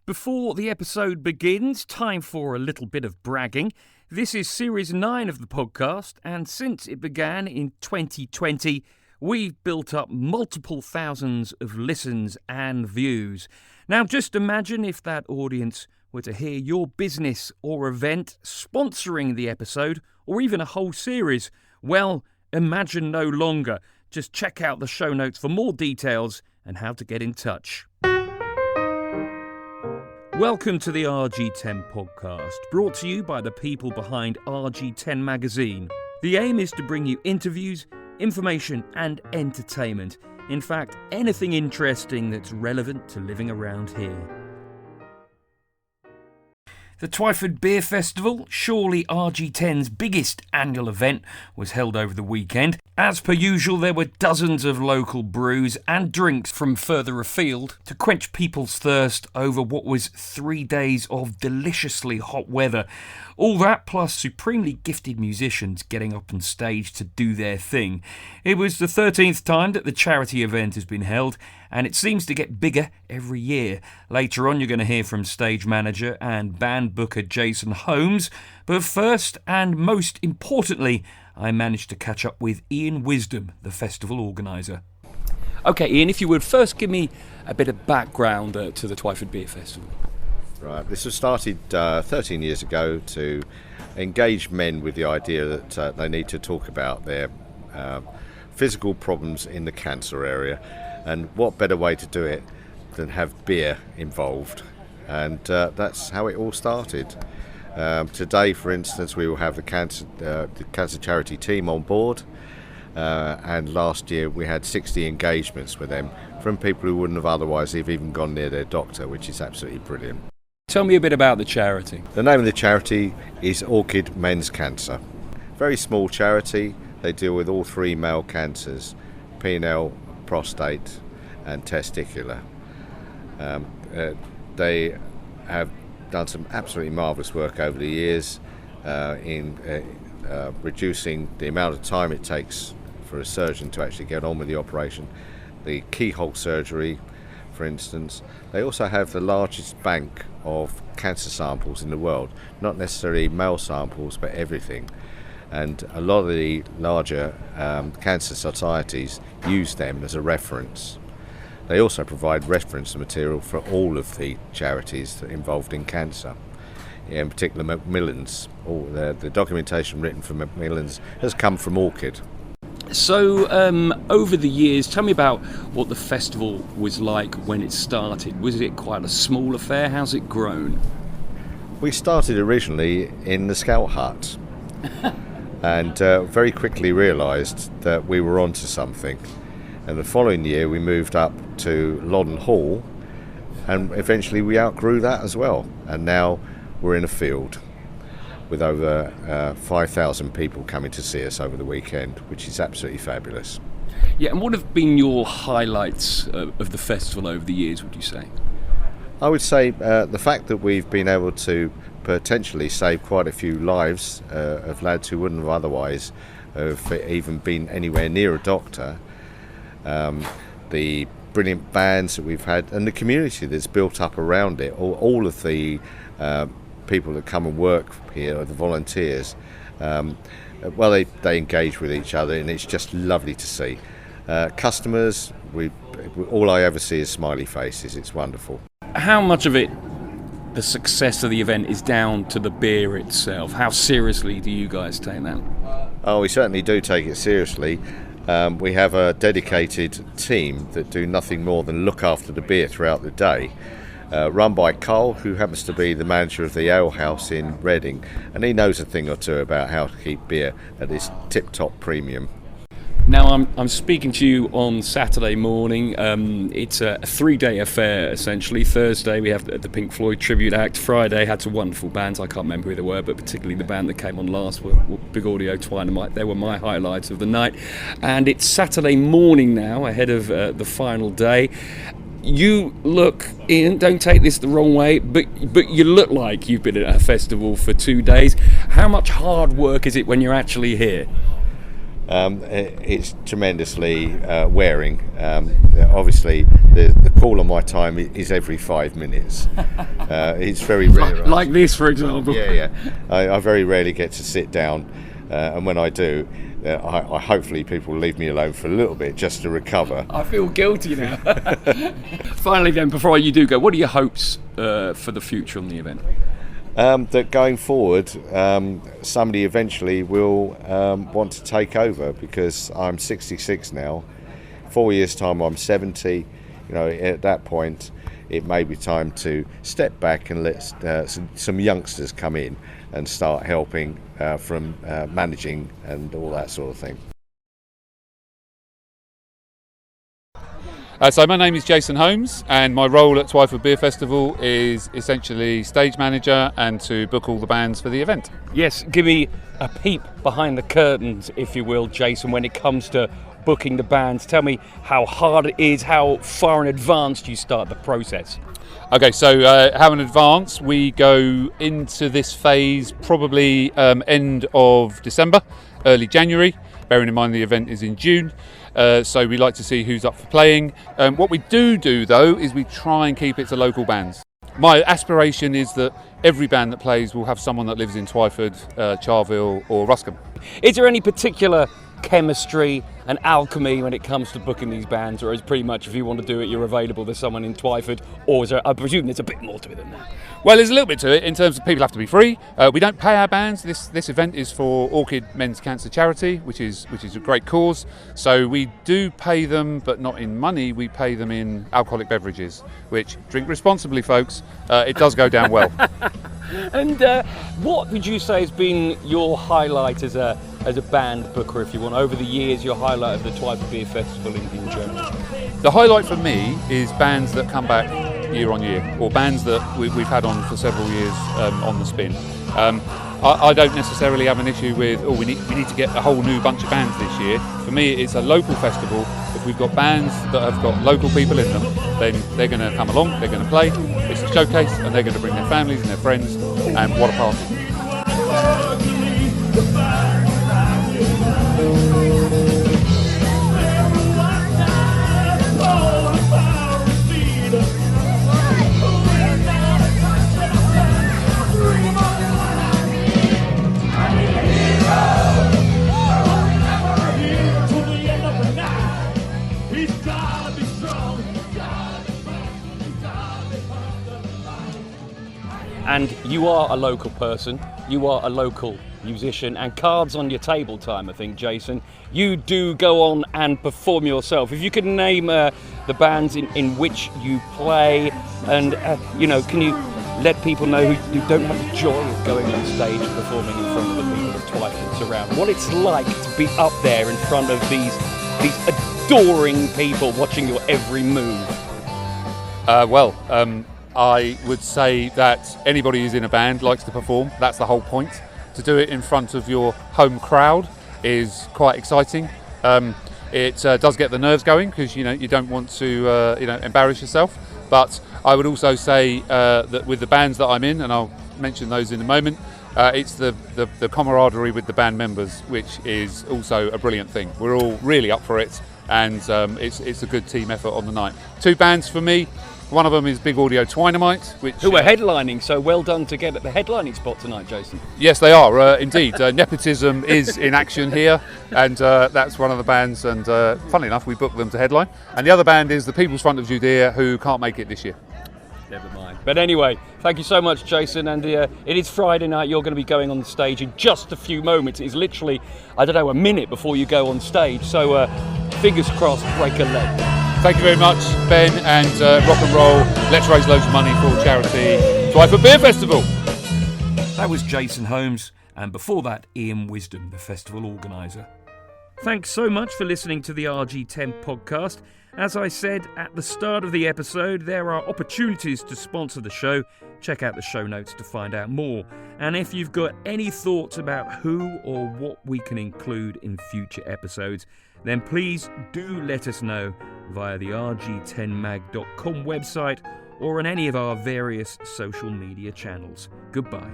Before the episode begins, time for a little bit of bragging. This is Series 9 of the podcast, and since it began in 2020, we've built up multiple thousands of listens and views. Now, just imagine if that audience were to hear your business or event sponsoring the episode, or even a whole series. Well, imagine no longer. Just check out the show notes for more details and how to get in touch. Welcome to the RG10 podcast, brought to you by the people behind RG10 magazine. The aim is to bring you interviews, information and entertainment. In fact, anything interesting that's relevant to living around here. The Twyford Beer Festival, surely RG10's biggest annual event, was held over the weekend. As per usual, there were dozens of local brews and drinks from further afield to quench people's thirst over what was 3 days of deliciously hot weather. All that plus supremely gifted musicians getting up on stage to do their thing. It was the 13th time that the charity event has been held, and it seems to get bigger every year. Later on, you're going to hear from stage manager and band booker Jason Holmes. But first, and most importantly, I managed to catch up with Ian Wisdom, the festival organiser. OK, Ian, if you would first give me a bit of background to the Twyford Beer Festival. Right, this was started 13 years ago to engage men with the idea that they need to talk about their physical problems in the cancer area, and what better way to do it than have beer involved, and that's how it all started. Today, for instance, we will have the cancer charity team on board, and last year we had 60 engagements with them from people who wouldn't have otherwise even gone near their doctor, which is absolutely brilliant. Tell me a bit about the charity. The name of the charity is Orchid Men's Cancer. Very small charity. They deal with all three male cancers: penile, prostate and testicular. They have done some absolutely marvellous work over the years in reducing the amount of time it takes for a surgeon to actually get on with the operation. The keyhole surgery, for instance. They also have the largest bank of cancer samples in the world, not necessarily male samples but everything, and a lot of the larger cancer societies use them as a reference. They also provide reference material for all of the charities involved in cancer, in particular Macmillan's. The documentation written for Macmillan's has come from Orchid. So, over the years, tell me about what the festival was like when it started. Was it quite a small affair? How's it grown? We started originally in the Scout Hut and very quickly realised that we were onto something. And the following year we moved up to Loddon Hall, and eventually we outgrew that as well. And now we're in a field with over 5,000 people coming to see us over the weekend, which is absolutely fabulous. Yeah, and what have been your highlights of the festival over the years, would you say? I would say the fact that we've been able to potentially save quite a few lives of lads who wouldn't have otherwise have even been anywhere near a doctor. The brilliant bands that we've had and the community that's built up around it, all of the people that come and work here, the volunteers, they engage with each other, and it's just lovely to see. Customers, all I ever see is smiley faces. It's wonderful. How much of it, the success of the event, is down to the beer itself? How seriously do you guys take that? Oh, we certainly do take it seriously. We have a dedicated team that do nothing more than look after the beer throughout the day, run by Carl, who happens to be the manager of the ale house in Reading, and he knows a thing or two about how to keep beer at this tip-top premium. Now, I'm speaking to you on Saturday morning. It's a 3-day affair, essentially. Thursday, we have the Pink Floyd tribute act. Friday, had some wonderful bands. I can't remember who they were, but particularly the band that came on last were Big Audio Twynamite. They were my highlights of the night. And it's Saturday morning now, ahead of the final day. You look, Ian, don't take this the wrong way, but you look like you've been at a festival for 2 days. How much hard work is it when you're actually here? It's tremendously wearing. Obviously, the call on my time is every 5 minutes. It's very rare. Like this, for example. Yeah. I very rarely get to sit down, and when I do, I hopefully people leave me alone for a little bit just to recover. I feel guilty now. Finally then, before you do go, what are your hopes for the future on the event? That going forward, somebody eventually will want to take over, because I'm 66 now. 4 years' time I'm 70. At that point it may be time to step back and let some youngsters come in and start helping from managing and all that sort of thing. So my name is Jason Holmes, and my role at Twyford Beer Festival is essentially stage manager and to book all the bands for the event. Yes, give me a peep behind the curtains, if you will, Jason, when it comes to booking the bands. Tell me how hard it is, how far in advance you start the process. Okay, so how in advance? We go into this phase probably end of December, early January, bearing in mind the event is in June. So we like to see who's up for playing. What we do though is we try and keep it to local bands. My aspiration is that every band that plays will have someone that lives in Twyford, Charville or Ruscombe. Is there any particular chemistry and alchemy when it comes to booking these bands, or is pretty much if you want to do it you're available, there's someone in Twyford, or is there, I presume there's a bit more to it than that? Well, there's a little bit to it in terms of people have to be free. We don't pay our bands. This event is for Orchid Men's Cancer Charity, which is a great cause. So we do pay them, but not in money. We pay them in alcoholic beverages, which, drink responsibly, folks. It does go down well. And what would you say has been your highlight as a band booker, if you want, over the years, your highlight of the Twyford Beer Festival in general? The highlight for me is bands that come back year on year, or bands that we've had on for several years on the spin. I don't necessarily have an issue with, we need to get a whole new bunch of bands this year. For me, it's a local festival. If we've got bands that have got local people in them, then they're going to come along, they're going to play, it's a showcase, and they're going to bring their families and their friends, and what a party. And you are a local person, you are a local musician, and cards on your table time, I think, Jason. You do go on and perform yourself. If you could name the bands in which you play, and can you let people know who don't have the joy of going on stage and performing in front of the people of Twyford surround, what it's like to be up there in front of these adoring people watching your every move? I would say that anybody who's in a band likes to perform. That's the whole point. To do it in front of your home crowd is quite exciting. It does get the nerves going, because you don't want to embarrass yourself. But I would also say that with the bands that I'm in, and I'll mention those in a moment, it's the camaraderie with the band members, which is also a brilliant thing. We're all really up for it, and it's a good team effort on the night. Two bands for me. One of them is Big Audio Twynamite, who are headlining, so well done to get at the headlining spot tonight, Jason. Yes, they are, indeed. Nepotism is in action here, and that's one of the bands, and funnily enough, we booked them to headline. And the other band is the People's Front of Judea, who can't make it this year. Never mind. But anyway, thank you so much, Jason, and it is Friday night. You're going to be going on the stage in just a few moments. It's literally, a minute before you go on stage, so fingers crossed, break a leg. Thank you very much, Ben, and rock and roll. Let's raise loads of money for charity Twyford Beer Festival. That was Jason Holmes, and before that, Ian Wisdom, the festival organiser. Thanks so much for listening to the RG10 podcast. As I said at the start of the episode, there are opportunities to sponsor the show. Check out the show notes to find out more. And if you've got any thoughts about who or what we can include in future episodes, then please do let us know via the rg10mag.com website or on any of our various social media channels. Goodbye.